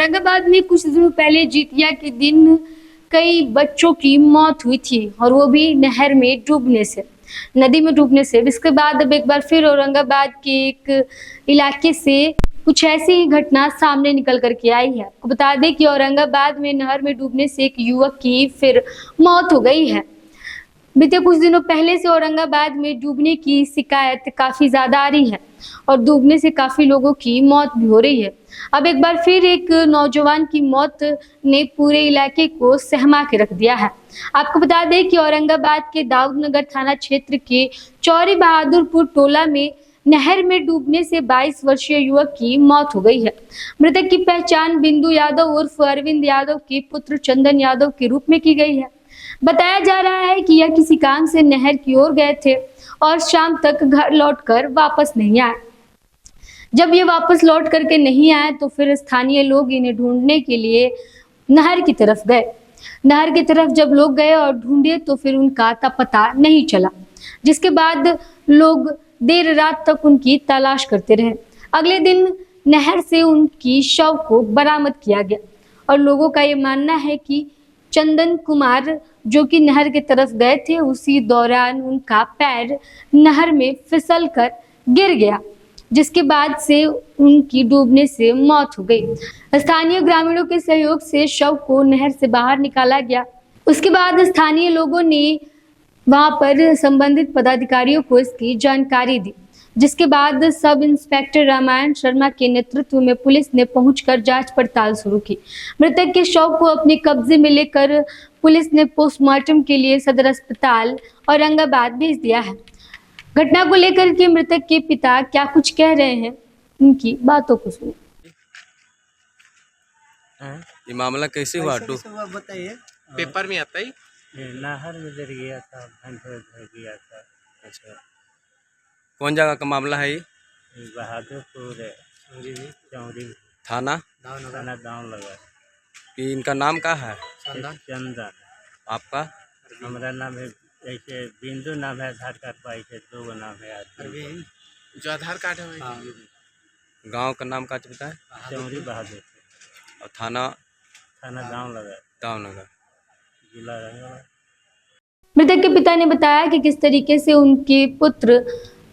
औरंगाबाद में कुछ दिनों पहले जितिया के दिन कई बच्चों की मौत हुई थी और वो भी नहर में डूबने से, नदी में डूबने से। इसके बाद अब एक बार फिर औरंगाबाद के एक इलाके से कुछ ऐसी ही घटना सामने निकल कर के आई है। आपको बता दें कि औरंगाबाद में नहर में डूबने से एक युवक की फिर मौत हो गई है। बीते कुछ दिनों पहले से औरंगाबाद में डूबने की शिकायत काफी ज्यादा आ रही है और डूबने से काफी लोगों की मौत भी हो रही है। अब एक बार फिर एक नौजवान की मौत ने पूरे इलाके को सहमा के रख दिया है। आपको बता दें कि औरंगाबाद के दाऊदनगर थाना क्षेत्र के चौरी बहादुरपुर टोला में नहर में डूबने से 22 वर्षीय युवक की मौत हो गई है। मृतक की पहचान बिंदु यादव उर्फ अरविंद यादव के पुत्र चंदन यादव के रूप में की गई है। बताया जा रहा है कि यह किसी काम से नहर की ओर गए थे और शाम तक घर लौटकर वापस नहीं आए। जब ये वापस लौट करके नहीं आए तो फिर स्थानीय लोग इन्हें ढूंढने के लिए नहर की तरफ गए। नहर की तरफ जब लोग गए और ढूंढे तो फिर उनका अता पता नहीं चला, जिसके बाद लोग देर रात तक उनकी तलाश करते रहे। अगले दिन नहर से उनकी शव को बरामद किया गया और लोगों का ये मानना है कि चंदन कुमार जो कि नहर की तरफ गए थे, उसी दौरान उनका पैर नहर में फिसल कर गिर गया, जिसके बाद से उनकी डूबने से मौत हो गई। स्थानीय ग्रामीणों के सहयोग से शव को नहर से बाहर निकाला गया। उसके बाद स्थानीय लोगों ने वहां पर संबंधित पदाधिकारियों को इसकी जानकारी दी, जिसके बाद सब इंस्पेक्टर रामायण शर्मा के नेतृत्व में पुलिस ने पहुंचकर जांच पड़ताल शुरू की। मृतक के शव को अपने कब्जे में लेकर पुलिस ने पोस्टमार्टम के लिए सदर अस्पताल औरंगाबाद भेज दिया है। घटना को लेकर के मृतक के पिता क्या कुछ कह रहे हैं, उनकी बातों को सुनिए। ये मामला कैसे हुआ? बताइए। पेपर में आता ही नहर में गिर गया था, गया था। अच्छा, कौन जगह का मामला है ये? बहादुरपुर चौरी थाना दाव लगा। कि इनका नाम क्या है? चंदन। आपका? हमारा नाम है, ऐसे बिंदु नाम है, आधार कार्ड पर ऐसे दो नाम है। अरविंद जो आधार कार्ड है वही। गांव का नाम क्या बताए? चौरी बहादुर और थाना? थाना दाव लगा, दाऊदनगर, जिला रंगवा। मृतक के पिता ने बताया कि किस तरीके से उनके पुत्र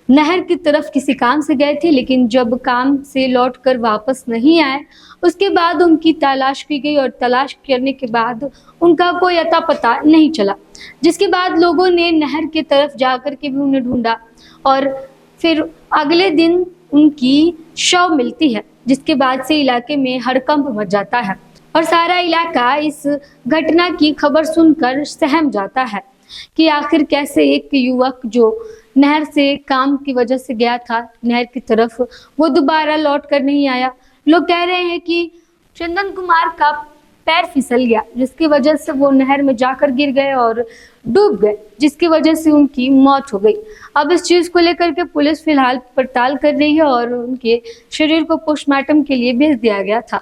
नहर की तरफ किसी काम से गए थे, लेकिन जब काम से लौटकर वापस नहीं आए, उसके बाद उनकी तलाश की गई और तलाश करने के बाद उनका कोई अता पता नहीं चला, जिसके बाद लोगों ने नहर की तरफ जाकर के भी उन्हें ढूंढा और फिर अगले दिन उनकी शव मिलती है, जिसके बाद से इलाके में हड़कंप मच जाता है और सारा इलाका इस घटना की खबर सुनकर सहम जाता है कि आखिर कैसे एक युवक जो नहर से काम की वजह से गया था नहर की तरफ, वो दोबारा लौट कर नहीं आया। लोग कह रहे हैं कि चंदन कुमार का पैर फिसल गया, जिसकी वजह से वो नहर में जाकर गिर गए और डूब गए, जिसकी वजह से उनकी मौत हो गई। अब इस चीज को लेकर के पुलिस फिलहाल पड़ताल कर रही है और उनके शरीर को पोस्टमार्टम के लिए भेज दिया गया था।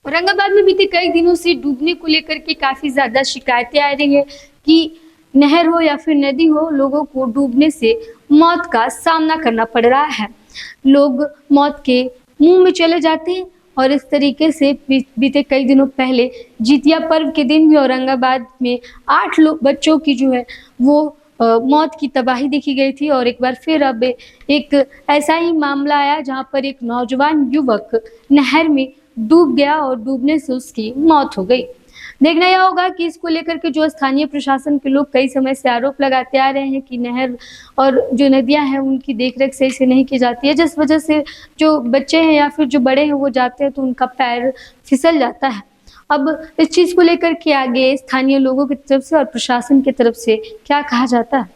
औरंगाबाद में बीते कई दिनों से डूबने को लेकर के काफी ज्यादा शिकायतें आ रही है कि नहर हो या फिर नदी हो, लोगों को डूबने से मौत का सामना करना पड़ रहा है। लोग मौत के मुंह में चले जाते हैं और इस तरीके से बीते कई दिनों पहले जितिया पर्व के दिन भी औरंगाबाद में 8 बच्चों की जो है वो मौत की तबाही देखी गई थी। और एक बार फिर अब एक ऐसा ही मामला आया जहां पर एक नौजवान युवक नहर में डूब गया और डूबने से उसकी मौत हो गई। देखना यह होगा कि इसको लेकर के जो स्थानीय प्रशासन के लोग कई समय से आरोप लगाते आ रहे हैं कि नहर और जो नदियां हैं उनकी देखरेख सही से नहीं की जाती है, जिस वजह से जो बच्चे हैं या फिर जो बड़े हैं वो जाते हैं तो उनका पैर फिसल जाता है। अब इस चीज़ को लेकर के आगे स्थानीय लोगों की तरफ से और प्रशासन की तरफ से क्या कहा जाता है?